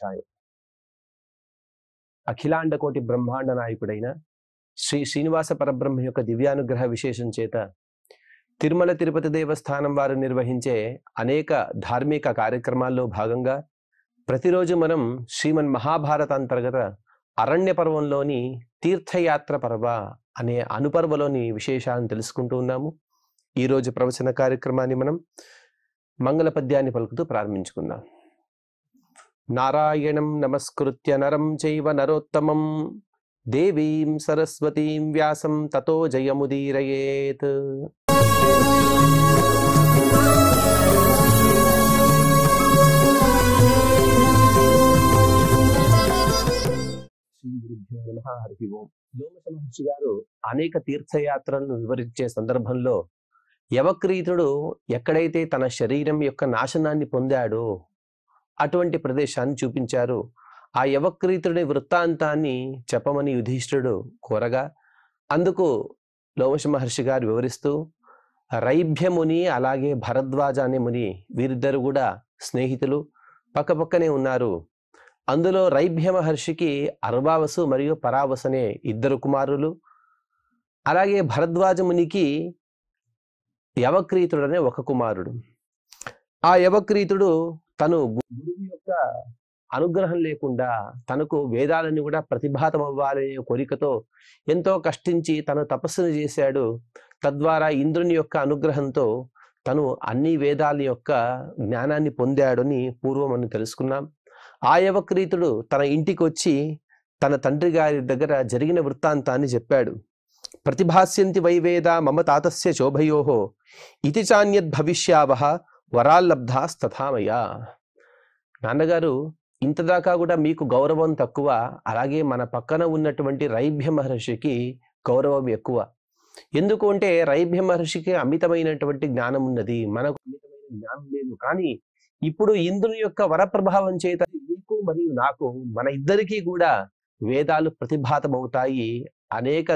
వెంకటేశాయ. అఖిలాండ కోటి బ్రహ్మాండ నాయకుడైన శ్రీ శ్రీనివాస పరబ్రహ్మ యొక్క దివ్యానుగ్రహ విశేషం చేత తిరుమల తిరుపతి దేవస్థానం వారు నిర్వహించే అనేక ధార్మిక కార్యక్రమాల్లో భాగంగా ప్రతిరోజు మనం శ్రీమన్ మహాభారత అంతర్గత అరణ్య పర్వంలోని తీర్థయాత్ర పర్వ అనే అనుపర్వలోని విశేషాలను తెలుసుకుంటూ ఉన్నాము. ఈరోజు ప్రవచన కార్యక్రమాన్ని మనం మంగళ పద్యాన్ని పలుకుతూ ప్రారంభించుకుందాం. నారాయణం నమస్కృత్య నరం చైవ నరోత్తమం దేవీం సరస్వతీం వ్యాసం తతో జయముదీరయేత్. శ్రీ గురుభ్యో నమః. హరి ఓం. లోమశ మహర్షి గారు అనేక తీర్థయాత్రలను వివరించే సందర్భంలో యవక్రీతుడు ఎక్కడైతే తన శరీరం యొక్క నాశనాన్ని పొందాడో అటువంటి ప్రదేశాన్ని చూపించారు. ఆ యవక్రీతుడి వృత్తాంతాన్ని చెప్పమని యుధిష్ఠిరుడు కోరగా అందుకు లోమశ మహర్షి గారు వివరిస్తూ రైభ్యముని అలాగే భరద్వాజ అనే ముని వీరిద్దరు కూడా స్నేహితులు, పక్కపక్కనే ఉన్నారు. అందులో రైభ్య మహర్షికి అర్వావసు మరియు పరావసు అనే ఇద్దరు కుమారులు, అలాగే భరద్వాజ మునికి యవక్రీతుడు అనే ఒక కుమారుడు. ఆ యవక్రీతుడు తను గురువు యొక్క అనుగ్రహం లేకుండా తనకు వేదాలని కూడా ప్రతిభాతం అవ్వాలనే కోరికతో ఎంతో కష్టించి తను తపస్సును చేశాడు. తద్వారా ఇంద్రుని యొక్క అనుగ్రహంతో తను అన్ని వేదాల యొక్క జ్ఞానాన్ని పొందాడని పూర్వం మనం తెలుసుకున్నాం. ఆ యవక్రీతుడు తన ఇంటికి వచ్చి తన తండ్రి గారి దగ్గర జరిగిన వృత్తాంతాన్ని చెప్పాడు. ప్రతిభాస్యంతి వైవేద మమ తాతస్య శోభయోహో ఇతి చాన్యద్ భవిష్యావహ వరాల్లబ్ధాస్తథామయ. నాన్నగారు, ఇంతదాకా కూడా మీకు గౌరవం తక్కువ, అలాగే మన పక్కన ఉన్నటువంటి రైభ్య మహర్షికి గౌరవం ఎక్కువ. ఎందుకు అంటే రైభ్య మహర్షికి అమితమైనటువంటి జ్ఞానం ఉన్నది, మనకు అమితమైన జ్ఞానం లేదు. కానీ ఇప్పుడు ఇంద్రుని యొక్క వరప్రభావం చేత నీకు మరియు నాకు, మన ఇద్దరికీ కూడా వేదాలు ప్రతిభాతమవుతాయి. అనేక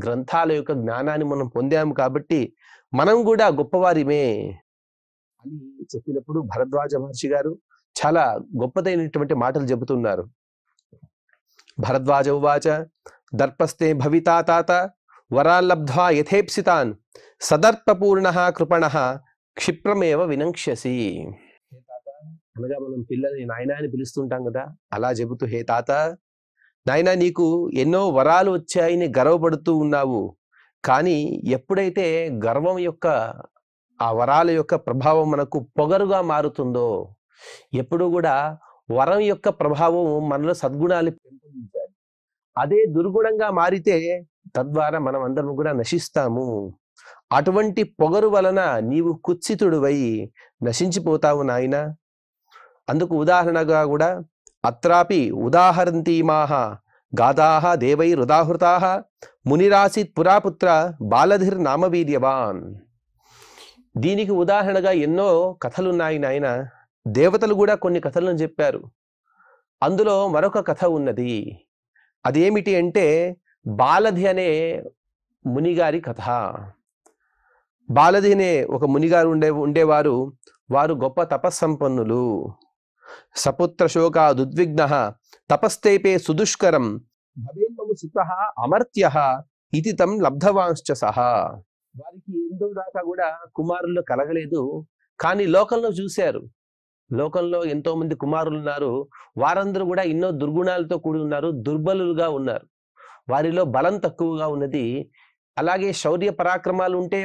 గ్రంథాల యొక్క జ్ఞానాన్ని మనం పొందాము కాబట్టి మనం కూడా గొప్పవారిమే అని చెప్పినప్పుడు భరద్వాజ మహర్షి గారు చాలా గొప్పదైనటువంటి మాటలు చెబుతున్నారు. భరద్వాజ ఉవాచ దర్పస్తే భవితా తాత వరాల్లబ్ధ్వా యథేప్సితాన్ సదర్పపూర్ణ కృపణ క్షిప్రమేవ వినంక్ష్యసి. హే తాత అనగా మనం పిల్లల్ని నాయనా అని పిలుస్తుంటాం కదా, అలా చెబుతూ హే తాత, నాయనా నీకు ఎన్నో వరాలు వచ్చాయని గర్వపడుతూ ఉన్నావు. కానీ ఎప్పుడైతే గర్వం యొక్క ఆ వరాల యొక్క ప్రభావం మనకు పొగరుగా మారుతుందో, ఎప్పుడు కూడా వరం యొక్క ప్రభావం మనలో సద్గుణాలు పెంపొందించాలి. అదే దుర్గుణంగా మారితే తద్వారా మనం అందరం కూడా నశిస్తాము. అటువంటి పొగరు వలన నీవు కుత్సితుడివై నశించిపోతావు నాయన. అందుకు ఉదాహరణగా కూడా అత్రాపి ఉదాహరంతీమాహ గాథాః దేవైరుదాహృతాః మునిరాసిత్ పురాపుత్ర బాలధిర్ నామవీర్యవాన్. దీనికి ఉదాహరణగా ఎన్నో కథలున్నాయి నాయన. దేవతలు కూడా కొన్ని కథలను చెప్పారు. అందులో మరొక కథ ఉన్నది. అదేమిటి అంటే బాలధి అనే మునిగారి కథ. బాలధి అనే ఒక మునిగారు ఉండేవారు. వారు గొప్ప తపస్సంపన్నులు. సపుత్ర శోకాదుద్విగ్న తపస్తేపే సుదుష్కరం భవేన్మము సుతః అమర్త్యః ఇతి తం లబ్ధవాంశ్చ సహా. వారికి ఎంతో దాకా కూడా కుమారులు కలగలేదు. కానీ లోకంలో చూశారు, లోకంలో ఎంతో మంది కుమారులు ఉన్నారు. వారందరూ కూడా ఎన్నో దుర్గుణాలతో కూడి ఉన్నారు, దుర్బలులుగా ఉన్నారు. వారిలో బలం తక్కువగా ఉన్నది. అలాగే శౌర్య పరాక్రమాలు ఉంటే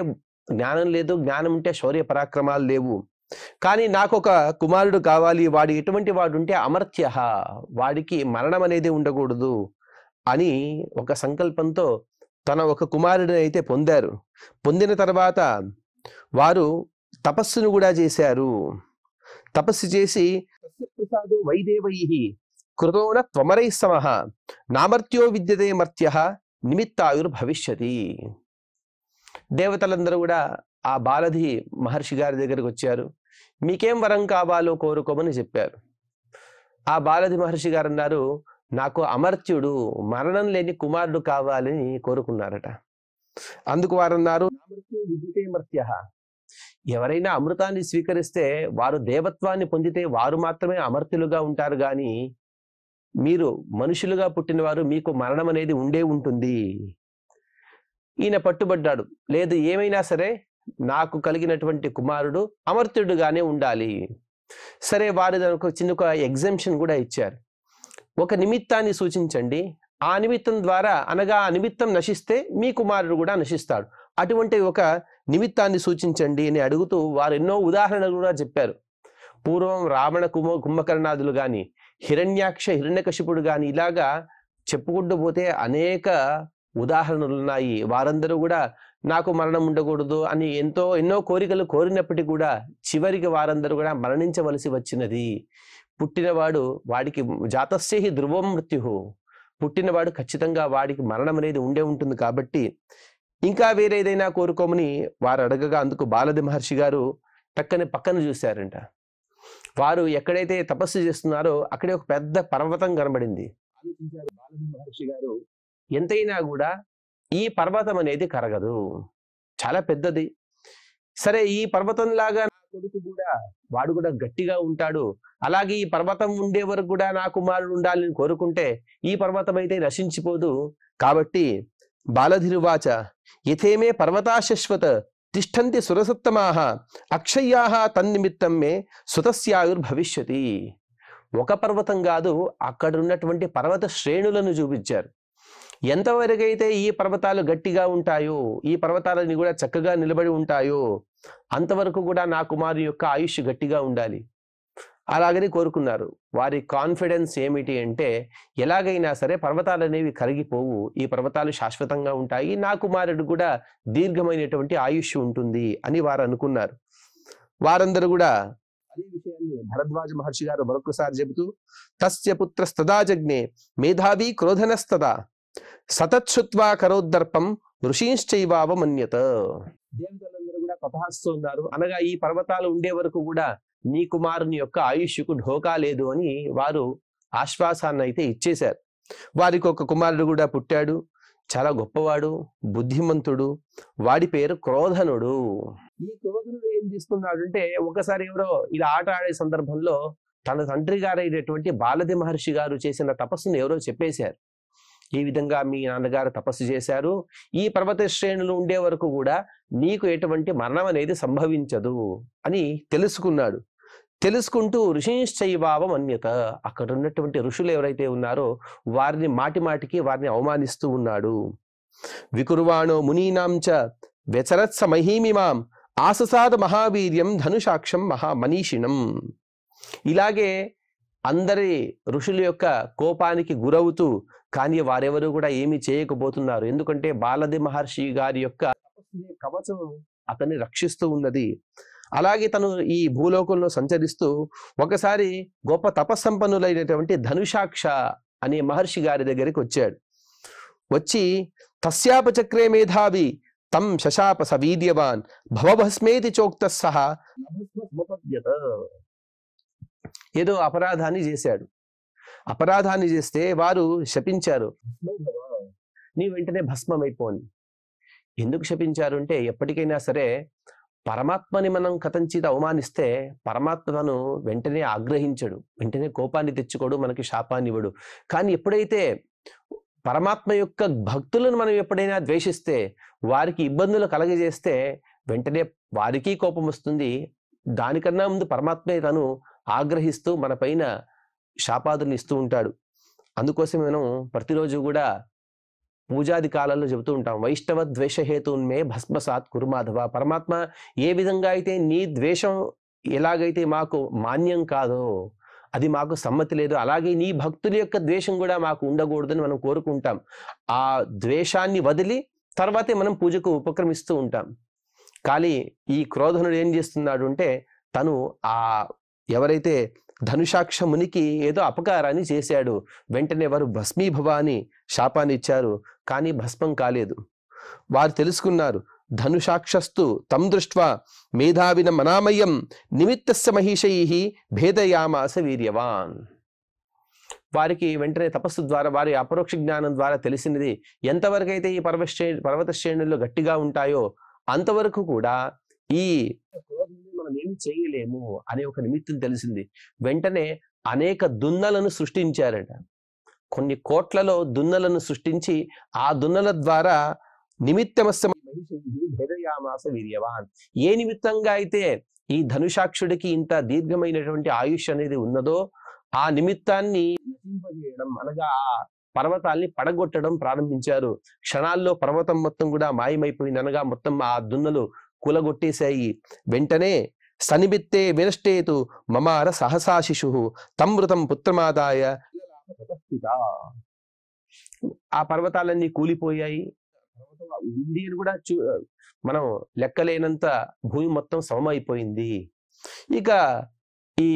జ్ఞానం లేదు, జ్ఞానం ఉంటే శౌర్య పరాక్రమాలు లేవు. కానీ నాకు ఒక కుమారుడు కావాలి, వాడు ఎటువంటి వాడు ఉంటే అమర్త్య, వాడికి మరణం అనేది ఉండకూడదు అని ఒక సంకల్పంతో తన ఒక కుమారుడిని అయితే పొందారు. పొందిన తర్వాత వారు తపస్సును కూడా చేశారు. తపస్సు చేసి వైదేవైః కృతోన త్వమరైః సమః నామర్త్యో విద్యతే మర్త్యః నిమిత్తాయుర్భవిష్యతి. దేవతలందరూ కూడా ఆ బాలధి మహర్షి గారి దగ్గరికి వచ్చారు. మీకేం వరం కావాలో కోరుకోమని చెప్పారు. ఆ బాలధి మహర్షి గారు అన్నారు, నాకు అమర్త్యుడు, మరణం లేని కుమారుడు కావాలని కోరుకున్నారట. అందుకు వారు అన్నారు, నామర్త్యో విద్యతే మర్త్యః. ఎవరైనా అమృతాన్ని స్వీకరిస్తే వారు దేవత్వాన్ని పొందితే వారు మాత్రమే అమర్త్యులుగా ఉంటారు. కానీ మీరు మనుషులుగా పుట్టినవారు, మీకు మరణం అనేది ఉండే ఉంటుంది. ఈయన పట్టుబడ్డాడు, లేదు ఏమైనా సరే నాకు కలిగినటువంటి కుమారుడు అమర్త్యుడుగానే ఉండాలి. సరే, వారు దానికి చిన్న ఒక ఎగ్జంప్షన్ కూడా ఇచ్చారు. ఒక నిమిత్తాన్ని సూచించండి, ఆ నిమిత్తం ద్వారా, అనగా ఆ నిమిత్తం నశిస్తే మీ కుమారుడు కూడా నశిస్తాడు, అటువంటి ఒక నిమిత్తాన్ని సూచించండి అని అడుగుతూ వారు ఎన్నో ఉదాహరణలు కూడా చెప్పారు. పూర్వం రావణ కుంభకర్ణాదులు కానీ, హిరణ్యాక్ష హిరణ్యకశిపుడు కానీ, ఇలాగా చెప్పుకుంటూ పోతే అనేక ఉదాహరణలు ఉన్నాయి. వారందరూ కూడా నాకు మరణం ఉండకూడదు అని ఎన్నో కోరికలు కోరినప్పటికీ కూడా చివరికి వారందరూ కూడా మరణించవలసి వచ్చినది. పుట్టినవాడు, వాడికి జాతస్య ధ్రువం మృత్యు, పుట్టినవాడు ఖచ్చితంగా వాడికి మరణం అనేది ఉండే ఉంటుంది. కాబట్టి ఇంకా వేరేదైనా కోరుకోమని వారు అడగగా అందుకు బాలది మహర్షి గారు పక్కన చూశారంట. వారు ఎక్కడైతే తపస్సు చేస్తున్నారో అక్కడే ఒక పెద్ద పర్వతం కనబడింది. ఆలోచించారు బాలది మహర్షి గారు, ఎంతైనా కూడా ఈ పర్వతం అనేది కరగదు, చాలా పెద్దది. సరే, ఈ పర్వతం లాగా నా కొడుకు కూడా, వాడు కూడా గట్టిగా ఉంటాడు, అలాగే ఈ పర్వతం ఉండే వరకు కూడా నా కుమారుడు ఉండాలని కోరుకుంటే ఈ పర్వతం అయితే నశించిపోదు. కాబట్టి బాలధిరువాచ యథేమే పర్వతా శశ్వత తిష్టంతి సురసత్తమాః అక్షయ్యాః తన్నిమిత్తం మే సుతస్యాయుర్భవిష్యతి. ఒక పర్వతం కాదు, అక్కడ ఉన్నటువంటి పర్వత శ్రేణులను చూపించారు. ఎంతవరకైతే ఈ పర్వతాలు గట్టిగా ఉంటాయో, ఈ పర్వతాలని కూడా చక్కగా నిలబడి ఉంటాయో, అంతవరకు కూడా నా కుమారు యొక్క ఆయుష్ గట్టిగా ఉండాలి. అలాగని కోరుకున్నారు. వారి కాన్ఫిడెన్స్ ఏమిటి అంటే, ఎలాగైనా సరే పర్వతాలు అనేవి కరిగిపోవు, ఈ పర్వతాలు శాశ్వతంగా ఉంటాయి, నా కుమారుడు కూడా దీర్ఘమైనటువంటి ఆయుష్ ఉంటుంది అని వారు అనుకున్నారు. వారందరూ కూడా అదే విషయాన్ని భరద్వాజ మహర్షి గారు మరొకసారి చెబుతూ, తస్య పుత్రస్తదా జజ్ఞే మేధావి క్రోధనస్తదా సతచ్చుత్వా కరోద్దర్పం ఋషీశ్చైవావమన్యత. దేవతలందరూ కూడా తపస్సు ఉన్నారు, అనగా ఈ పర్వతాలు ఉండే వరకు కూడా నీ కుమారుని యొక్క ఆయుష్కు ఢోకా లేదు అని వారు ఆశ్వాసాన్ని అయితే ఇచ్చేశారు. వారికి ఒక కుమారుడు కూడా పుట్టాడు, చాలా గొప్పవాడు, బుద్ధిమంతుడు. వాడి పేరు క్రోధనుడు. ఈ క్రోధనుడు ఏం చేస్తున్నాడు అంటే, ఒకసారి ఎవరో ఇలా ఆట ఆడే సందర్భంలో తన తండ్రి గారైనటువంటి బాలది మహర్షి గారు చేసిన తపస్సును ఎవరో చెప్పేశారు. ఈ విధంగా మీ నాన్నగారు తపస్సు చేశారు, ఈ పర్వత శ్రేణులు ఉండే వరకు కూడా నీకు ఎటువంటి మరణం అనేది సంభవించదు అని తెలుసుకున్నాడు. తెలుసుకుంటూ ఋషీశ్చైవావం అన్యత, అక్కడ ఉన్నటువంటి ఋషులు ఎవరైతే ఉన్నారో వారిని మాటికి వారిని అవమానిస్తూ ఉన్నాడు. వికుర్వాణో మునీనాంచ వ్యచరత్స మహీమిమాం ఆససాద మహావీర్యం ధనుషాక్షం మహామనీషిణం. ఇలాగే అందరి ఋషుల యొక్క కోపానికి గురవుతూ, కానీ వారెవరు కూడా ఏమీ చేయకపోతున్నారు. ఎందుకంటే బాలది మహర్షి గారి యొక్క కవచం అతన్ని రక్షిస్తూ ఉన్నది. అలాగే తను ఈ భూలోకంలో సంచరిస్తూ ఒకసారి గొప్ప తపస్సంపన్నులైనటువంటి ధనుషాక్ష అనే మహర్షి గారి దగ్గరికి వచ్చాడు. వచ్చి తస్యాపచక్రే మేధావి తం శశాప సవీర్యవాన్ భవభస్మేతి చోక్త సహ. ఏదో అపరాధాన్ని చేశాడు. అపరాధాన్ని చేస్తే వారు శపించారు, నీ వెంటనే భస్మమైపోని. ఎందుకు శపించారు అంటే, ఎప్పటికైనా సరే పరమాత్మని మనం కథంచిత అవమానిస్తే పరమాత్మను వెంటనే ఆగ్రహించడు, వెంటనే కోపాన్ని తెచ్చుకోడు, మనకి శాపాన్ని ఇవ్వడు. కానీ ఎప్పుడైతే పరమాత్మ యొక్క భక్తులను మనం ఎప్పుడైనా ద్వేషిస్తే, వారికి ఇబ్బందులు కలగజేస్తే వెంటనే వారికి కోపం వస్తుంది. దానికన్నా ముందు పరమాత్మే తను ఆగ్రహిస్తూ మన పైన శాపాదులు ఇస్తూ ఉంటాడు. అందుకోసం మనం ప్రతిరోజు కూడా పూజాది కాలంలో చెబుతూ ఉంటాం, వైష్ణవ ద్వేషహేతున్మే భస్మసాత్ కురు మాధవ. పరమాత్మ ఏ విధంగా అయితే నీ ద్వేషం ఎలాగైతే మాకు మాన్యం కాదో, అది మాకు సమ్మతి లేదు, అలాగే నీ భక్తుల యొక్క ద్వేషం కూడా మాకు ఉండకూడదని మనం కోరుకుంటాం. ఆ ద్వేషాన్ని వదిలి తర్వాతే మనం పూజకు ఉపక్రమిస్తూ ఉంటాం. కానీ ఈ క్రోధనుడు ఏం చేస్తున్నాడు అంటే, తను ఎవరైతే ధనుషాక్ష మునికి ఏదో అపకారాన్ని చేశాడు, వెంటనే వారు భస్మీభవ అని శాపాన్ని ఇచ్చారు. కానీ భస్మం కాలేదు. వారు తెలుసుకున్నారు, ధనుషాక్షస్తు తం దృష్ట్వా మేధావిన మనామయం నిమిత్తస్య మహిషైః భేదయామాస వీర్యవాన్. వారికి వెంటనే తపస్సు ద్వారా, వారి అపరోక్ష జ్ఞానం ద్వారా తెలిసినది, ఎంతవరకైతే ఈ పర్వత శ్రేణుల్లో గట్టిగా ఉంటాయో అంతవరకు కూడా ఈ మనం ఏమి చేయలేము అనే ఒక నిమిత్తం తెలిసింది. వెంటనే అనేక దున్నలను సృష్టించారట. కొన్ని కోట్లలో దున్నలను సృష్టించి ఆ దున్నల ద్వారా నిమిత్తమస్య భేదయామాస వీర్యవాన్. ఏ నిమిత్తంగా అయితే ఈ ధనుషాక్షుడికి ఇంత దీర్ఘమైనటువంటి ఆయుష్ అనేది ఉన్నదో ఆ నిమిత్తాన్ని నశింపజేయడం, అనగా ఆ పర్వతాల్ని పడగొట్టడం ప్రారంభించారు. క్షణాల్లో పర్వతం మొత్తం కూడా మాయమైపోయింది, అనగా మొత్తం ఆ దున్నలు కూలగొట్టేశాయి. వెంటనే సనిబిత్తే వినష్టేతు మమార సహసా శిశు తమృతం పుత్రమాదాయ ఆ పర్వతాలన్నీ కూలిపోయాయి. ఉంది అని కూడా మనం లెక్కలేనంత భూమి మొత్తం సమమైపోయింది. ఇక ఈ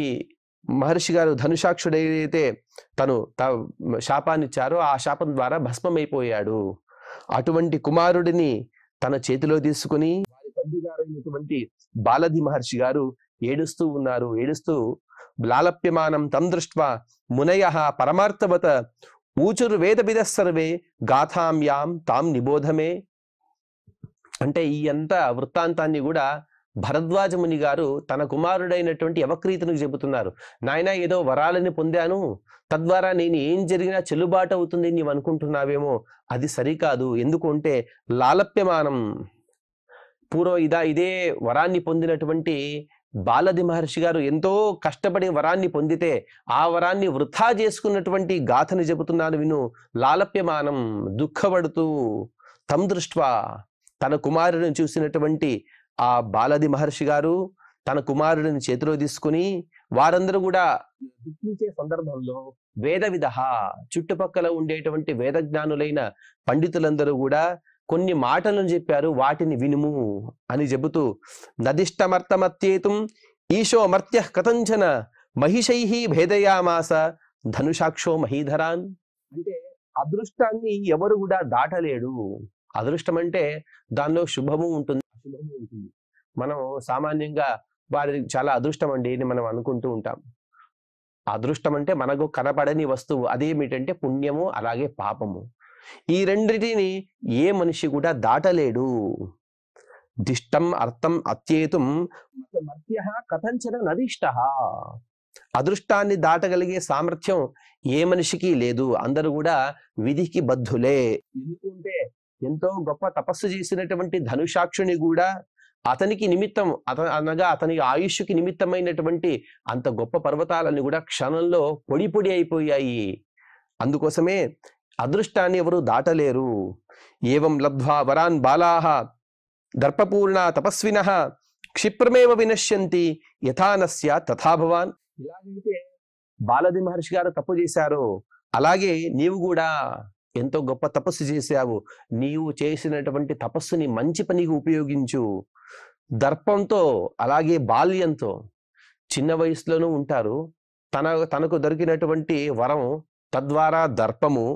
మహర్షి గారు ధనుషాక్షుడు ఏదైతే తను శాపాన్ని ఇచ్చారో ఆ శాపం ద్వారా భస్మమైపోయాడు. అటువంటి కుమారుడిని తన చేతిలో తీసుకుని వారి తండ్రి గారైనటువంటి బాలది మహర్షి గారు ఏడుస్తూ ఉన్నారు. ఏడుస్తూ లాలప్యమానం తం దృష్ట్వా మునయః పరమార్థవత ఊచుర్వేదవిద సర్వే గాథాంయాం తాం నిబోధమే. అంటే ఈ అంత వృత్తాంతాన్ని కూడా భరద్వాజ ముని గారు తన కుమారుడైనటువంటి యవక్రీతునికి చెబుతున్నారు. నాయన, ఏదో వరాలని పొందాను, తద్వారా నేను ఏం జరిగినా చెల్లుబాటు అవుతుంది నీవు అనుకుంటున్నావేమో, అది సరికాదు. ఎందుకంటే లాలప్యమానం ఇదే వరాన్ని పొందినటువంటి బాలది మహర్షి గారు ఎంతో కష్టపడి వరాన్ని పొందితే ఆ వరాన్ని వృథా చేసుకున్నటువంటి గాథను చెబుతున్నాను విను. లాలప్యమానం, దుఃఖపడుతూ తం దృష్ట్వా, తన కుమారుడిని చూసినటువంటి ఆ బాలది మహర్షి గారు తన కుమారుడిని చేతిలో తీసుకుని వారందరూ కూడా దుఃఖించే సందర్భంలో వేదవిద, చుట్టుపక్కల ఉండేటువంటి వేదజ్ఞానులైన పండితులందరూ కూడా కొన్ని మాటలను చెప్పారు, వాటిని వినుము అని చెబుతూ నదిష్టమర్థమత్యేతుం ఈశో మర్త్య కథంచన మహిషై భేదయామాస ధనుషాక్షో మహీధరాన్. అంటే అదృష్టాన్ని ఎవరు కూడా దాటలేడు. అదృష్టం అంటే దానిలో శుభము ఉంటుంది, అశుభము ఉంటుంది. మనం సామాన్యంగా వారి చాలా అదృష్టం అండి అని మనం అనుకుంటూ ఉంటాం. అదృష్టం అంటే మనకు కనపడని వస్తువు, అదేమిటంటే పుణ్యము అలాగే పాపము. ఈ రెండిటిని ఏ మనిషి కూడా దాటలేడు. దిష్టం అర్థం అత్యేతుం మర్త్యః కథంచన నదిష్టః. అదృష్టాన్ని దాటగలిగే సామర్థ్యం ఏ మనిషికి లేదు. అందరూ కూడా విధికి బద్ధులే. ఎందుకంటే ఎంతో గొప్ప తపస్సు చేసినటువంటి ధనుషాక్షుని కూడా అతనికి నిమిత్తం అనగా అతని ఆయుష్కి నిమిత్తమైనటువంటి అంత గొప్ప పర్వతాలన్నీ కూడా క్షణంలో పొడి పొడి అయిపోయాయి. అందుకోసమే అదృష్టాన్ని ఎవరు దాటలేరు. ఏవం లబ్ధ్వా వరాన్ బాలాః దర్పపూర్ణ తపస్వినః క్షిప్రమేవ వినశ్యంతి యథానస్య తథా భవాన్. ఇలాగైతే బాలది మహర్షి గారు తప్పు చేశారో అలాగే నీవు కూడా ఎంతో గొప్ప తపస్సు చేశావు. నీవు చేసినటువంటి తపస్సుని మంచి పనికి ఉపయోగించు. దర్పంతో అలాగే బాల్యంతో, చిన్న వయసులోనూ ఉంటారు. తనకు దొరికినటువంటి వరం తద్వారా దర్పము,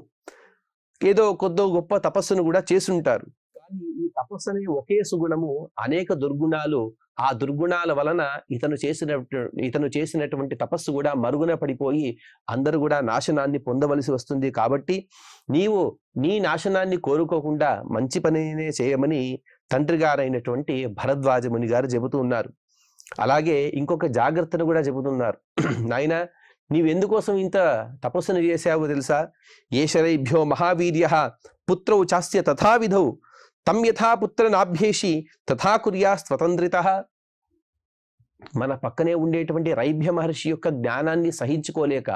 ఏదో కొద్దో గొప్ప తపస్సును కూడా చేసుంటారు. కానీ ఈ తపస్సు అనే ఒకే సుగుణము అనేక దుర్గుణాలు, ఆ దుర్గుణాల వలన ఇతను చేసినటువంటి తపస్సు కూడా మరుగున పడిపోయి అందరూ కూడా నాశనాన్ని పొందవలసి వస్తుంది. కాబట్టి నీవు నీ నాశనాన్ని కోరుకోకుండా మంచి పనినే చేయమని తండ్రి గారైనటువంటి భరద్వాజ ముని గారు చెబుతూ ఉన్నారు. అలాగే ఇంకొక జాగ్రత్తను కూడా చెబుతున్నారు. నాయన, నీవెందుకోసం ఇంత తపస్సును చేశావో తెలుసా? ఏషరైభ్యో మహావీర్య పుత్రౌ చాస్య తథావిధౌ తం యథా పుత్రనాభ్యేషి తథా కుర్యా స్వతంత్రితః. మన పక్కనే ఉండేటువంటి రైభ్య మహర్షి యొక్క జ్ఞానాన్ని సహించుకోలేక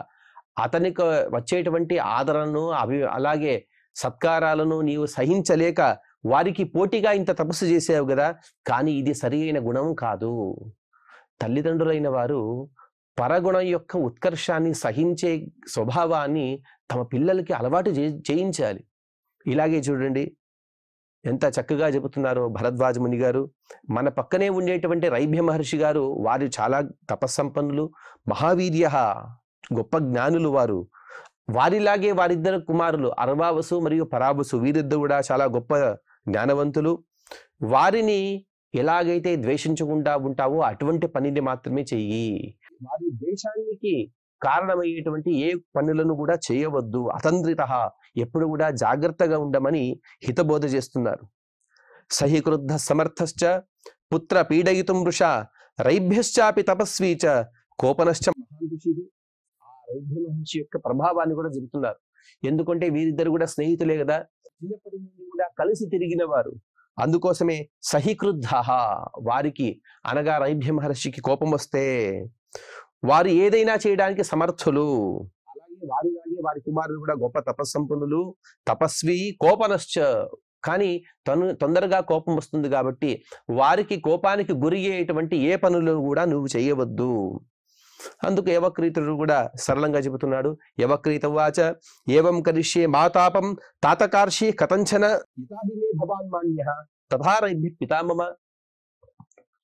అతనికి వచ్చేటువంటి ఆదరణను అలాగే సత్కారాలను నీవు సహించలేక వారికి పోటీగా ఇంత తపస్సు చేసావు కదా. కానీ ఇది సరి అయిన గుణం కాదు. తల్లిదండ్రులైన వారు పరగుణం యొక్క ఉత్కర్షాన్ని సహించే స్వభావాన్ని తమ పిల్లలకి అలవాటు చేయించాలి. ఇలాగే చూడండి ఎంత చక్కగా చెబుతున్నారో భరద్వాజ ముని గారు. మన పక్కనే ఉండేటువంటి రైభ్య మహర్షి గారు, వారు చాలా తపస్సంపన్నులు, మహావీర్య, గొప్ప జ్ఞానులు వారు. వారిలాగే వారిద్దరు కుమారులు అర్వావసు మరియు పరావసు, వీరిద్దరు కూడా చాలా గొప్ప జ్ఞానవంతులు. వారిని ఎలాగైతే ద్వేషించకుండా ఉంటావో అటువంటి పనిని మాత్రమే చెయ్యి. వారి ద్వేషానికి కారణమయ్యేటువంటి ఏ పనులను కూడా చేయవద్దు. అతంత్రితః, ఎప్పుడు కూడా జాగ్రత్తగా ఉండమని హితబోధ చేస్తున్నారు. సహి క్రుద్ధ సమర్థశ్చ పుత్ర పీడయితుం వృషా రైభ్యశ్చాపి తపస్వీ చ కోపనశ్చ మహాన్ ఋషి. ఆ రైభ్య మహర్షి యొక్క ప్రభావాన్ని కూడా చెబుతున్నారు. ఎందుకంటే వీరిద్దరు కూడా స్నేహితులే కదా, చిన్నప్పటి నుండి కూడా కలిసి తిరిగిన వారు. అందుకోసమే సహికృద్ధ, వారికి అనగా రైభ్య మహర్షికి కోపం వస్తే వారు ఏదైనా చేయడానికి సమర్థులు. అలాగే వారిలాగే వారి కుమారులు కూడా గొప్ప తపస్సంపన్నులు, తపస్వి, కోపనశ్చ. కానీ తొందరగా కోపం వస్తుంది కాబట్టి వారికి కోపానికి గురి అయ్యేటువంటి ఏ పనులు కూడా నువ్వు చేయవద్దు. అందుకు యవక్రీతుడు కూడా సరళంగా చెబుతున్నాడు. యవక్రీత వాచ ఏవం కరిష్యే మాతాపం తాతకార్షి కథంచన ఇతాహిమే భవాన్ మాన్యః తథా రైభ్య పితామమ.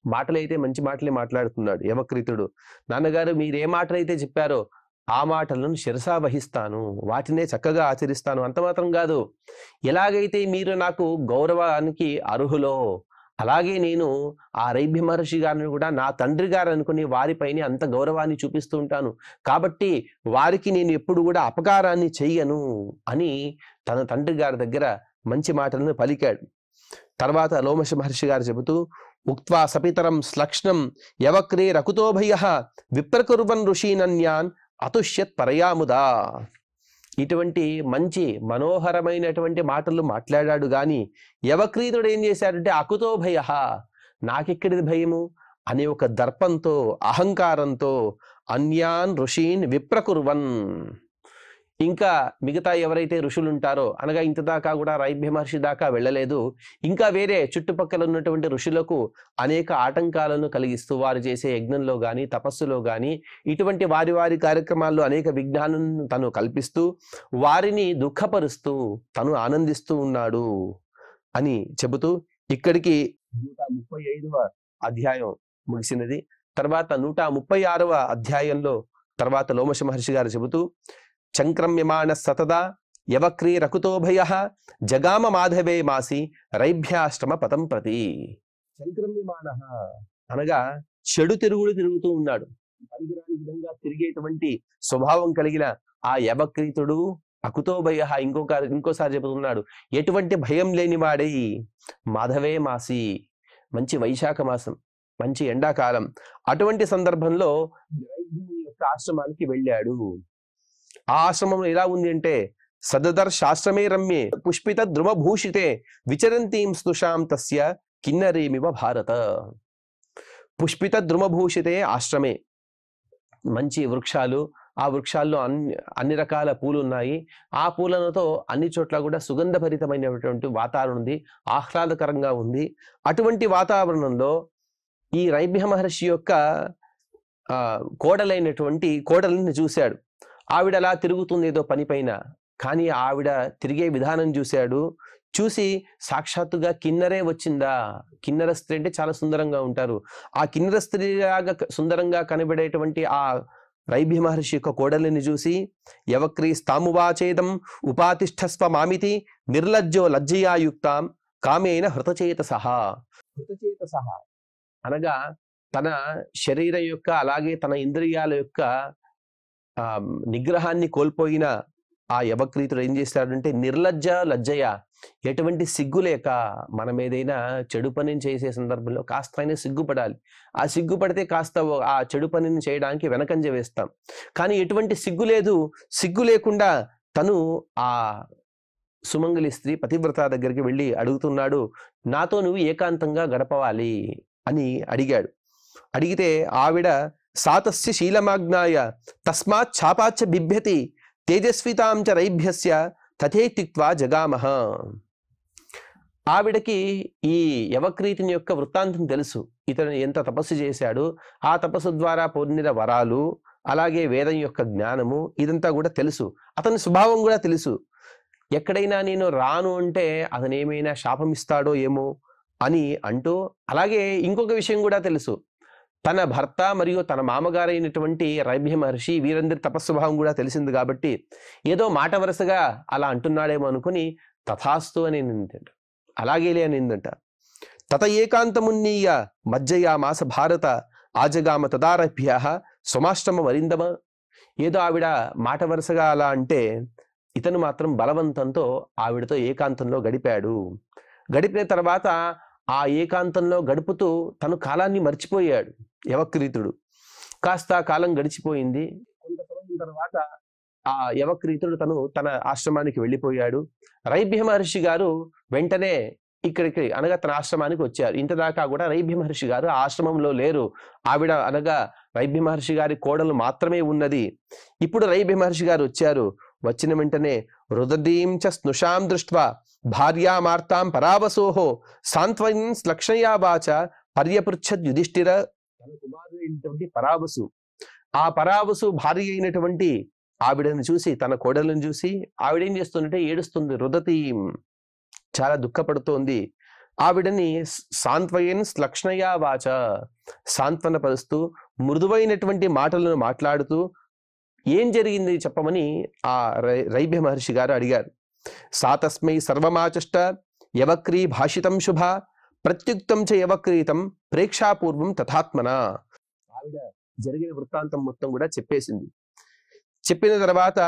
మాటలైతే మంచి మాటలే మాట్లాడుతున్నాడు యవక్రీతుడు. నాన్నగారు మీరే మాటలైతే చెప్పారో ఆ మాటలను శిరసా వహిస్తాను, వాటినే చక్కగా ఆచరిస్తాను. అంత మాత్రం కాదు, ఎలాగైతే మీరు నాకు గౌరవానికి అర్హులో అలాగే నేను ఆ రైభ్య మహర్షి గారిని కూడా నా తండ్రి గారు అనుకుని వారిపైన అంత గౌరవాన్ని చూపిస్తూ ఉంటాను. కాబట్టి వారికి నేను ఎప్పుడు కూడా అపకారాన్ని చెయ్యను అని తన తండ్రి గారి దగ్గర మంచి మాటలను పలికాడు. తర్వాత లోమశ మహర్షి గారు చెబుతూ ఉక్త్వా సపితరం శ్లక్ష్ణం యవక్రే రకుతోభయ విప్రకుర్వన్ ఋషీనన్యాన్ అతుష్యత్ పరయాముదా. ఇటువంటి మంచి మనోహరమైనటువంటి మాటలు మాట్లాడాడు గాని యవక్రీతుడు ఏం చేశాడంటే అకుతో భయ, నాకెక్కడిది భయము అనే ఒక దర్పంతో అహంకారంతో అన్యాన్ ఋషీన్ విప్రకుర్వన్, ఇంకా మిగతా ఎవరైతే ఋషులు ఉంటారో అనగా ఇంత దాకా కూడా రైభ్య మహర్షి దాకా వెళ్ళలేదు, ఇంకా వేరే చుట్టుపక్కల ఉన్నటువంటి ఋషులకు అనేక ఆటంకాలను కలిగిస్తూ వారు చేసే యజ్ఞంలో కానీ తపస్సులో కానీ ఇటువంటి వారి వారి కార్యక్రమాల్లో అనేక విఘ్నాలను తను కల్పిస్తూ వారిని దుఃఖపరుస్తూ తను ఆనందిస్తూ ఉన్నాడు అని చెబుతూ ఇక్కడికి 135వ అధ్యాయం ముగిసినది. తర్వాత 136వ అధ్యాయంలో తర్వాత లోమశ మహర్షి గారు చెబుతూ చంక్రమ్యమాణ సతదా యవక్రీ రకుతోభయ జగామ మాధవే మాసి రైభ్యాశ్రమ పదం ప్రతి. చంక్రమ్యమాణ అనగా చెడు తిరుగుడు తిరుగుతూ ఉన్నాడు, పనికిరాని విధంగా తిరిగేటువంటి స్వభావం కలిగిన ఆ యవక్రీతుడు అకుతోభయ ఇంకోసారి చెబుతున్నాడు ఎటువంటి భయం లేనివాడై మాధవే మాసి, మంచి వైశాఖ మాసం, మంచి ఎండాకాలం, అటువంటి సందర్భంలో రైభ్యుని యొక్క ఆశ్రమానికి వెళ్ళాడు. ఆ ఆశ్రమంలో ఎలా ఉంది అంటే సదదర్శాశ్రమే రమ్యే పుష్పిత ద్రుమభూషితే విచరంతీం స్నుషాం తస్య కిన్నరీమివ భారత. పుష్పిత ద్రుమభూషితే ఆశ్రమే, మంచి వృక్షాలు, ఆ వృక్షాల్లో అన్ని రకాల పూలు ఉన్నాయి. ఆ పూలతో అన్ని చోట్ల కూడా సుగంధభరితమైనటువంటి వాతావరణం ఉంది, ఆహ్లాదకరంగా ఉంది. అటువంటి వాతావరణంలో ఈ రైభ్య మహర్షి యొక్క కోడలిని చూశాడు. ఆవిడ అలా తిరుగుతుంది ఏదో పని పైన, కానీ ఆవిడ తిరిగే విధానం చూశాడు. చూసి సాక్షాత్తుగా కిన్నరే వచ్చిందా. కిన్నర స్త్రీ అంటే చాలా సుందరంగా ఉంటారు. ఆ కిన్నర స్త్రీలాగా సుందరంగా కనబడేటువంటి ఆ రైభ్య మహర్షి యొక్క కోడలిని చూసి యవక్రీ స్తామువాచేదం ఉపాతిష్ఠస్వ మామితి నిర్లజ్జో లజ్జయాయుక్తాం కామేన హృతచేతసః. హృతచేతసః అనగా తన శరీరం యొక్క అలాగే తన ఇంద్రియాల యొక్క నిగ్రహాన్ని కోల్పోయిన ఆ యవక్రీతుడు ఏం చేస్తాడంటే నిర్లజ్జ లజ్జయ, ఎటువంటి సిగ్గు లేక మనం ఏదైనా చెడు పనిని చేసే సందర్భంలో కాస్త అయినా సిగ్గుపడాలి. ఆ సిగ్గుపడితే కాస్త ఆ చెడు పనిని చేయడానికి వెనకంజ వేస్తాం. కానీ ఎటువంటి సిగ్గు లేదు, సిగ్గు లేకుండా తను ఆ సుమంగళి స్త్రీ పతివ్రత దగ్గరికి వెళ్ళి అడుగుతున్నాడు, నాతో నువ్వు ఏకాంతంగా గడపవాలి అని అడిగాడు. అడిగితే ఆవిడ సాతస్య శీలమాజ్ఞాయ తస్మాత్ ఛాపాచ్చ బిభ్యతి తేజస్వితాం చ రైభ్యస్య తథేత్యుక్త్వా జగామః. ఆవిడకి ఈ యవక్రీతుని యొక్క వృత్తాంతం తెలుసు. ఇతను ఎంత తపస్సు చేశాడు, ఆ తపస్సు ద్వారా పొందిన వరాలు, అలాగే వేదం యొక్క జ్ఞానము, ఇదంతా కూడా తెలుసు. అతని స్వభావం కూడా తెలుసు. ఎక్కడైనా నేను రాను అంటే అతను ఏమైనా శాపం ఇస్తాడో ఏమో అని అంటూ, అలాగే ఇంకొక విషయం కూడా తెలుసు, తన భర్త మరియు తన మామగారైనటువంటి రైభ్య మహర్షి వీరందరి తపస్వభావం కూడా తెలిసింది కాబట్టి ఏదో మాట వరుసగా అలా అంటున్నాడేమో అనుకుని తథాస్తు అని నిందంట, అలాగేలే అని నిందంట. తత ఏకాంతమున్నీయ మజ్జయామాస భారత ఆజగామ తదారభ్య స్వమాశ్రమ వరిందమ. ఏదో ఆవిడ మాట వరుసగా అలా అంటే ఇతను మాత్రం బలవంతంతో ఆవిడతో ఏకాంతంలో గడిపాడు. గడిపిన తర్వాత ఆ ఏకాంతంలో గడుపుతూ తను కాలాన్ని మర్చిపోయాడు యవక్రీతుడు. కాస్త కాలం గడిచిపోయింది. కొంత సమయం తర్వాత ఆ యవక్రీతుడు తన ఆశ్రమానికి వెళ్ళిపోయాడు. రైభ్య మహర్షి గారు వెంటనే ఇక్కడికి అనగా తన ఆశ్రమానికి వచ్చారు. ఇంతదాకా కూడా రైభ్య మహర్షి గారు ఆ ఆశ్రమంలో లేరు. ఆవిడ అనగా రైభ్య మహర్షి గారి కోడలు మాత్రమే ఉన్నది. ఇప్పుడు రైభ్య మహర్షి గారు వచ్చారు. వచ్చిన వెంటనే రుదదీం చ స్నుషాం దృష్ట్వా భార్యామార్తాం పరావసోహో సాంత్వయం లక్షయా వాచ పర్యపృచ్ఛద్ యుధిష్ఠిర. తన కుమారుడైనటువంటి పరావసు, ఆ పరావసు భార్య అయినటువంటి ఆవిడని చూసి, తన కోడలను చూసి ఆవిడేం చేస్తుందంటే ఏడుస్తుంది. రుదతీం, చాలా దుఃఖపడుతోంది. ఆవిడని సాంత్వయన్ లక్ష్ణయా వాచ, సాంత్వన పరుస్తూ మృదువైనటువంటి మాటలను మాట్లాడుతూ ఏం జరిగింది చెప్పమని ఆ రైభ్య మహర్షి గారు అడిగారు. సాతస్మై సర్వమాచష్ట యవక్రీ భాషితం శుభ ప్రత్యుక్తం చ యవక్రీతం ప్రేక్షాపూర్వం తథాత్మన. ఆవిడ జరిగిన వృత్తాంతం మొత్తం కూడా చెప్పేసింది. చెప్పిన తర్వాత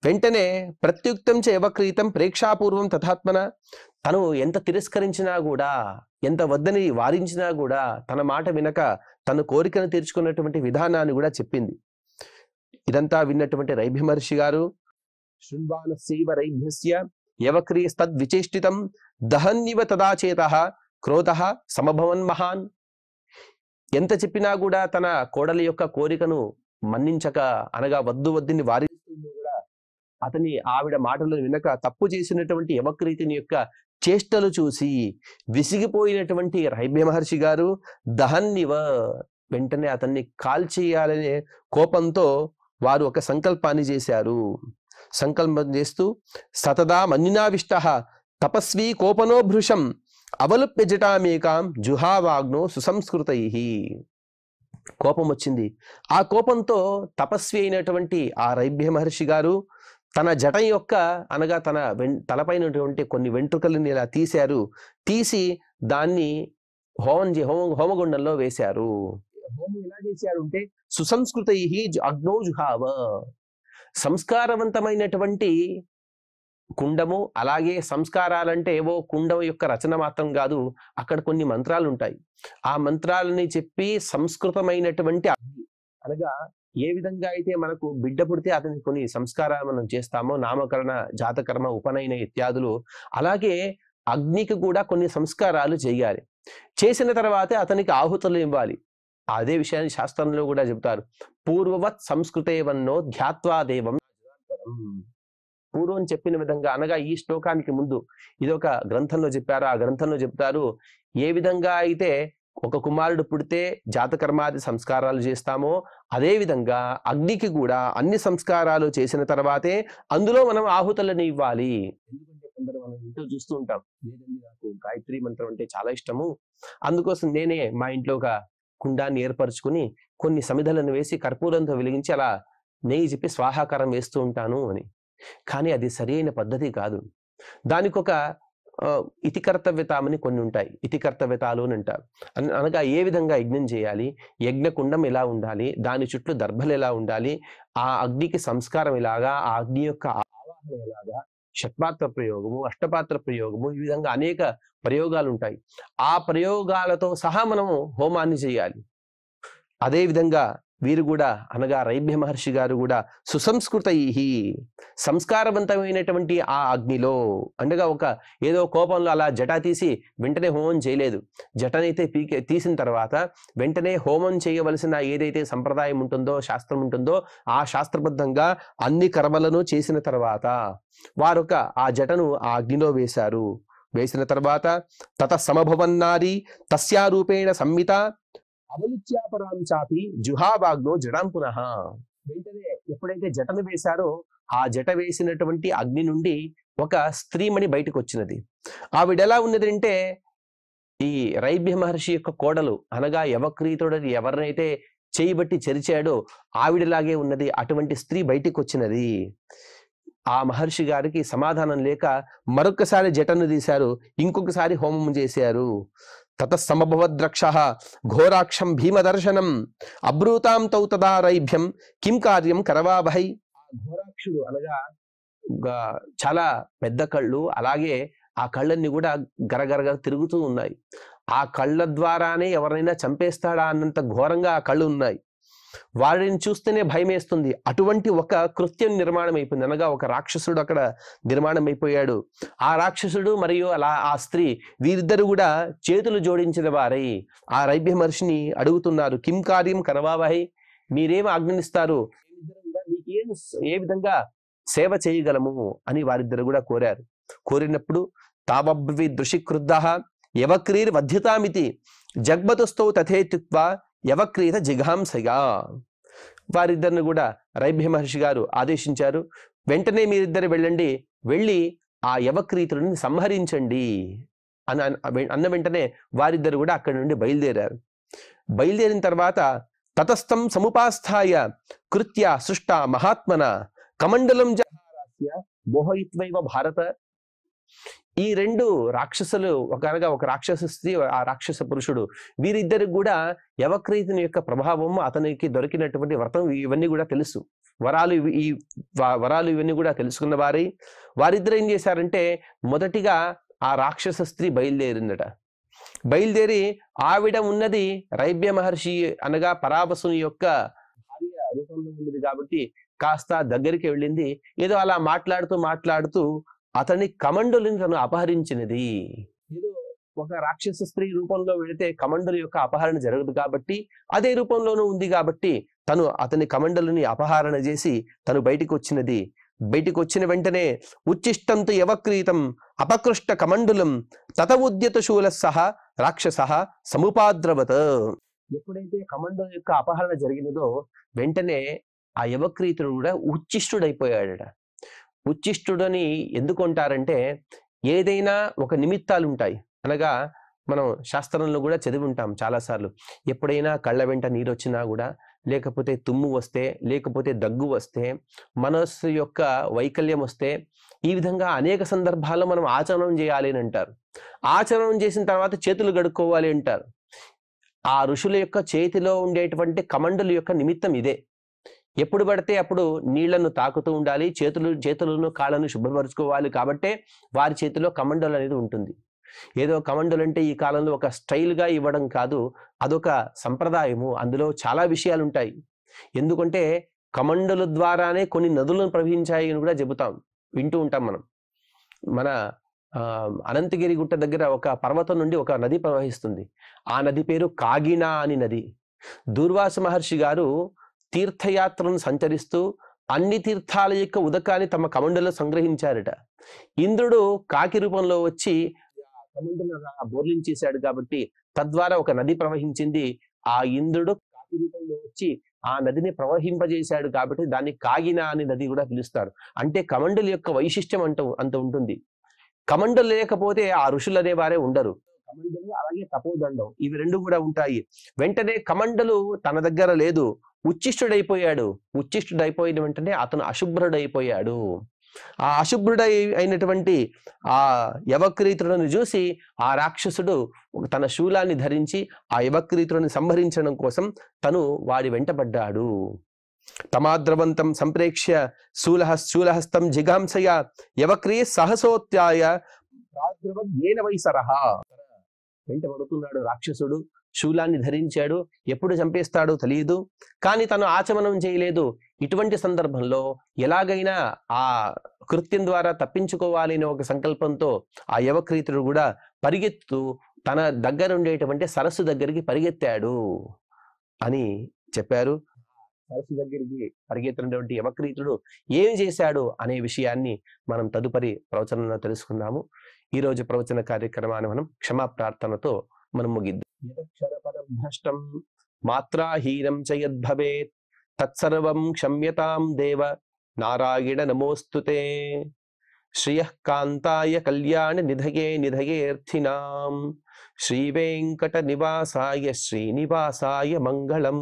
వెంటనే ప్రత్యుక్తం చ యవక్రీతం ప్రేక్షాపూర్వం తథాత్మన, తను ఎంత తిరస్కరించినా కూడా, ఎంత వద్దని వారించినా కూడా తన మాట వినక తన కోరికను తీర్చుకున్నటువంటి విధానాన్ని కూడా చెప్పింది. ఇదంతా విన్నటువంటి రైభ్య మహర్షి గారు శృణ్వానస్యైవ రైభ్యస్య యవక్రీస్తద్విచేష్టితం దహన్నివ తదాచేతః క్రోధః సమభవన్ మహాన్. ఎంత చెప్పినా కూడా తన కోడలి యొక్క కోరికను మన్నించక, అనగా వద్దని వారిస్తూ కూడా అతని ఆవిడ మాటలను వినక తప్పు చేసినటువంటి యవక్రీతుని యొక్క చేష్టలు చూసి విసిగిపోయినటువంటి రైభ్య మహర్షి గారు దహన్నివ, వెంటనే అతన్ని కాల్చేయాలనే కోపంతో వారు ఒక సంకల్పాన్ని చేశారు. సంకల్పం చేస్తూ సతదా మన్యునావిష్టః తపస్వీ కోపనో భృశం అవలుప్య జటామేకాం జుహావాగ్నో సుసంస్కృతైః. కోపం వచ్చింది. ఆ కోపంతో తపస్వి అయినటువంటి ఆ రైభ్య మహర్షి గారు తన జట యొక్క, అనగా తలపైనటువంటి కొన్ని వెంట్రుకలను ఇలా తీశారు. తీసి దాన్ని హోమగుండంలో వేశారు. హోమం ఎలా చేశారు అంటే సుసంస్కృతైః అగ్నౌ జుహావ, సంస్కారవంతమైనటువంటి కుండము. అలాగే సంస్కారాలంటే ఏవో కుండం యొక్క రచన మాత్రం కాదు, అక్కడ కొన్ని మంత్రాలు ఉంటాయి. ఆ మంత్రాలని చెప్పి సంస్కృతమైనటువంటి అగ్ని, అనగా ఏ విధంగా అయితే మనకు బిడ్డ పుడితే అతనికి కొన్ని సంస్కారాలు మనం చేస్తామో, నామకరణ, జాతకర్మ, ఉపనయన ఇత్యాదులు, అలాగే అగ్నికి కూడా కొన్ని సంస్కారాలు చేయాలి. చేసిన తర్వాతే అతనికి ఆహుతులు ఇవ్వాలి. అదే విషయాన్ని శాస్త్రంలో కూడా చెబుతారు. పూర్వవత్ సంస్కృతేవన్నో ధ్యాత్వా దేవం. పూర్వం చెప్పిన విధంగా, అనగా ఈ శ్లోకానికి ముందు ఇదొక గ్రంథంలో చెప్పారు. ఆ గ్రంథంలో చెప్తారు, ఏ విధంగా అయితే ఒక కుమారుడు పుడితే జాతకర్మాది సంస్కారాలు చేస్తామో, అదే విధంగా అగ్నికి కూడా అన్ని సంస్కారాలు చేసిన తర్వాతే అందులో మనం ఆహుతులను ఇవ్వాలి. ఎందుకంటే కొందరు మనం ఇంట్లో చూస్తూ ఉంటాం, లేదండి నాకు గాయత్రి మంత్రం అంటే చాలా ఇష్టము, అందుకోసం నేనే మా ఇంట్లో ఒక కుండాన్ని ఏర్పరచుకుని కొన్ని సమిధలను వేసి కర్పూరంతో వెలిగించి అలా నెయ్యి చెప్పి స్వాహాకారం వేస్తూ ఉంటాను అని. కానీ అది సరైన పద్ధతి కాదు. దానికి ఒక ఇతికర్తవ్యతామని కొన్ని ఉంటాయి. ఇతికర్తవ్యతాలు అని అంటారు. అనగా ఏ విధంగా యజ్ఞం చేయాలి, యజ్ఞకుండం ఎలా ఉండాలి, దాని చుట్టూ దర్భలు ఎలా ఉండాలి, ఆ అగ్నికి సంస్కారం ఎలాగా, ఆ అగ్ని యొక్క ఆవాహన ఎలాగా, షట్పాత్ర ప్రయోగము, అష్టపాత్ర ప్రయోగము, ఈ విధంగా అనేక ప్రయోగాలు ఉంటాయి. ఆ ప్రయోగాలతో సహా మనము హోమాన్ని చేయాలి. అదే విధంగా వీరు కూడా, అనగా రైభ్య మహర్షి గారు కూడా సుసంస్కృతైః, సంస్కారవంతమైనటువంటి ఆ అగ్నిలో, అనగా ఒక ఏదో కోపంలో అలా జట తీసి వెంటనే హోమం చేయలేదు. జటనైతే తీసిన తర్వాత వెంటనే హోమం చేయవలసిన ఏదైతే సంప్రదాయం ఉంటుందో, శాస్త్రం ఉంటుందో, ఆ శాస్త్రబద్ధంగా అన్ని కర్మలను చేసిన తర్వాత వారొక ఆ జటను ఆ అగ్నిలో వేశారు. వేసిన తర్వాత తత సమభవన్నారి తస్యారూపేణ సంహిత అవలుచ్యాపరాం చాపి జుహావాగ్నో జడాం పునః. వెంటనే ఎప్పుడైతే జటను వేశారో ఆ జట వేసినటువంటి అగ్ని నుండి ఒక స్త్రీమణి బయటకు వచ్చినది. ఆవిడ ఎలా ఉన్నది అంటే, ఈ రైభ్య మహర్షి యొక్క కోడలు, అనగా యవక్రీతుడు ఎవరినైతే చేయబట్టి చెరిచాడో ఆవిడలాగే ఉన్నది. అటువంటి స్త్రీ బయటికి వచ్చినది. ఆ మహర్షి గారికి సమాధానం లేక మరొకసారి జటను తీశారు, ఇంకొకసారి హోమం చేశారు. తతస్సమభవద్రక్షః ఘోరాక్షం భీమదర్శనం అబ్రూతాం తౌ తదా రైభ్యం కిం కార్యం కరవావహై. ఘోరాక్షుడు అనగా చాలా పెద్ద కళ్ళు, అలాగే ఆ కళ్ళన్ని కూడా గరగరగ తిరుగుతూ ఉన్నాయి. ఆ కళ్ళ ద్వారానే ఎవరైనా చంపేస్తాడా అన్నంత ఘోరంగా ఆ కళ్ళు ఉన్నాయి. వారిని చూస్తేనే భయం వేస్తుంది. అటువంటి ఒక కృత్యం నిర్మాణం అయిపోయింది, అనగా ఒక రాక్షసుడు అక్కడ నిర్మాణం అయిపోయాడు. ఆ రాక్షసుడు మరియు అలా ఆ స్త్రీ వీరిద్దరు కూడా చేతులు జోడించిన వారై ఆ రైభ్య మహర్షిని అడుగుతున్నారు, కిం కార్యం కరవావహై, మీరేం ఆజ్ఞనిస్తారు, నీకేం ఏ విధంగా సేవ చేయగలము అని వారిద్దరు కూడా కోరారు. కోరినప్పుడు తావబ్వి దృషిక్రుద్ధ యవక్రీర్ వధ్యతామితి జగ్మతుస్తౌ తథేత్యుక్త్వా యవక్రీత జిఘాంసగా. వారిద్దరిని కూడా రైభ్య మహర్షి గారు ఆదేశించారు, వెంటనే మీరిద్దరు వెళ్ళండి, వెళ్ళి ఆ యవక్రీతుడిని సంహరించండి అని అన్న వెంటనే వారిద్దరు కూడా అక్కడి నుండి బయలుదేరారు. బయలుదేరిన తర్వాత తతస్థం సముపాస్థాయ కృత్య సృష్ట మహాత్మన కమండలం జహారాస్య మోహయిత్వైవ భారత. ఈ రెండు రాక్షసులు, ఒకనగా ఒక రాక్షస స్త్రీ, ఆ రాక్షస పురుషుడు, వీరిద్దరికి కూడా యవక్రీతుని యొక్క ప్రభావం, అతనికి దొరికినటువంటి వ్రతం ఇవన్నీ కూడా తెలుసు, వరాలు ఇవన్నీ కూడా తెలుసుకున్న వారిద్దరు ఏం చేశారంటే, మొదటిగా ఆ రాక్షస స్త్రీ బయలుదేరిందట. బయలుదేరి ఆవిడ ఉన్నది రైభ్య మహర్షి అనగా పరాభసుని యొక్క భార్య రూపంలో ఉన్నది కాబట్టి కాస్త దగ్గరికి వెళ్ళింది. ఏదో అలా మాట్లాడుతూ అతని కమండలుని తను అపహరించినది. ఏదో ఒక రాక్షస స్త్రీ రూపంలో వెళితే కమండలు యొక్క అపహరణ జరగదు కాబట్టి అదే రూపంలోనూ ఉంది కాబట్టి తను అతని కమండలుని అపహరణ చేసి తను బయటికి వచ్చినది. బయటికి వచ్చిన వెంటనే ఉచ్చిష్టంతు యవక్రీతం అపకృష్ట కమండలం తత ఉద్యత శూల సహ రాక్షస సముపాద్రవత్. ఎప్పుడైతే కమండలం యొక్క అపహరణ జరిగినదో వెంటనే ఆ యవక్రీతుడు కూడా ఉచ్చిష్టుడైపోయాడట. ఉచ్చిష్టుడని ఎందుకు అంటారంటే, ఏదైనా ఒక నిమిత్తాలు ఉంటాయి, అనగా మనం శాస్త్రంలో కూడా చదివి ఉంటాం చాలాసార్లు. ఎప్పుడైనా కళ్ళ వెంట నీరు వచ్చినా కూడా, లేకపోతే తుమ్ము వస్తే, లేకపోతే దగ్గు వస్తే, మనస్సు యొక్క వైకల్యం వస్తే, ఈ విధంగా అనేక సందర్భాల్లో మనం ఆచరణం చేయాలి అని అంటారు. ఆచరణం చేసిన తర్వాత చేతులు గడుక్కోవాలి అంటారు. ఆ ఋషుల యొక్క చేతిలో ఉండేటువంటి కమండల యొక్క నిమిత్తం ఇదే. ఎప్పుడు పడితే అప్పుడు నీళ్లను తాకుతూ ఉండాలి, చేతులను కాళ్ళను శుభ్రపరచుకోవాలి. కాబట్టే వారి చేతిలో కమండలు అనేది ఉంటుంది. ఏదో కమండలు అంటే ఈ కాలంలో ఒక స్టైల్గా ఇవ్వడం కాదు, అదొక సంప్రదాయము. అందులో చాలా విషయాలు ఉంటాయి. ఎందుకంటే కమండల ద్వారానే కొన్ని నదులను ప్రవహించాయి అని కూడా చెబుతాం, వింటూ ఉంటాం మనం. మన అనంతగిరి గుట్ట దగ్గర ఒక పర్వతం నుండి ఒక నది ప్రవహిస్తుంది. ఆ నది పేరు కాగినా అని నది. దూర్వాస మహర్షి గారు తీర్థయాత్రను సంచరిస్తూ అన్ని తీర్థాల యొక్క ఉదకాన్ని తమ కమండలో సంగ్రహించారట. ఇంద్రుడు కాకి రూపంలో వచ్చి కమండలో బోర్లించేశాడు కాబట్టి తద్వారా ఒక నది ప్రవహించింది. ఆ ఇంద్రుడు కాకి రూపంలో వచ్చి ఆ నదిని ప్రవహింపజేశాడు కాబట్టి దాన్ని కాగినా అని నది కూడా పిలుస్తారు. అంటే కమండలి యొక్క వైశిష్ట్యం అంత ఉంటుంది. కమండలు లేకపోతే ఆ ఋషులు అనేవారే ఉండరు. కమండలు అలాగే తపోదండం, ఇవి రెండు కూడా ఉంటాయి. వెంటనే కమండలు తన దగ్గర లేదు, ఉచ్చిష్టుడైపోయాడు. ఉచ్చిష్టుడైపోయిన వెంటనే అతను అశుభ్రుడైపోయాడు. ఆ అయినటువంటి ఆ యవక్రీతులను చూసి ఆ రాక్షసుడు తన శూలాన్ని ధరించి ఆ యవక్రీతులను సంహరించడం కోసం తను వాడి వెంటబడ్డాడు. తమాద్రవంతం సంప్రేక్ష్య శూలహస్తం జిగాంసయ యవక్రీ సహసోత్యాయ వైసరహ. వెంటబడుతున్నాడు రాక్షసుడు, శూలాన్ని ధరించాడు. ఎప్పుడు చంపేస్తాడో తెలియదు, కానీ తను ఆచమనం చేయలేదు. ఇటువంటి సందర్భంలో ఎలాగైనా ఆ కృత్యం ద్వారా తప్పించుకోవాలి అనే ఒక సంకల్పంతో ఆ యవక్రీతుడు కూడా పరిగెత్తు తన దగ్గర ఉండేటువంటి సరస్సు దగ్గరికి పరిగెత్తాడు అని చెప్పారు. సరస్సు దగ్గరికి పరిగెత్తినటువంటి యవక్రీతుడు ఏం చేశాడు అనే విషయాన్ని మనం తదుపరి ప్రవచనంలో తెలుసుకుందాము. ఈ రోజు ప్రవచన కార్యక్రమాన్ని మనం క్షమా ప్రార్థనతో మనం ముగిద్దాం. యదక్షరపదం భ్రష్టం మాత్రాహీనం చ యద్భవేత్ తత్సర్వం క్షమ్యతాం దేవ నారాయణ నమోస్తుతే. శ్రియః కాంతాయ కళ్యాణ నిధయేర్థినాం శ్రీ వెంకట నివాసాయ శ్రీనివాసాయ మంగళం.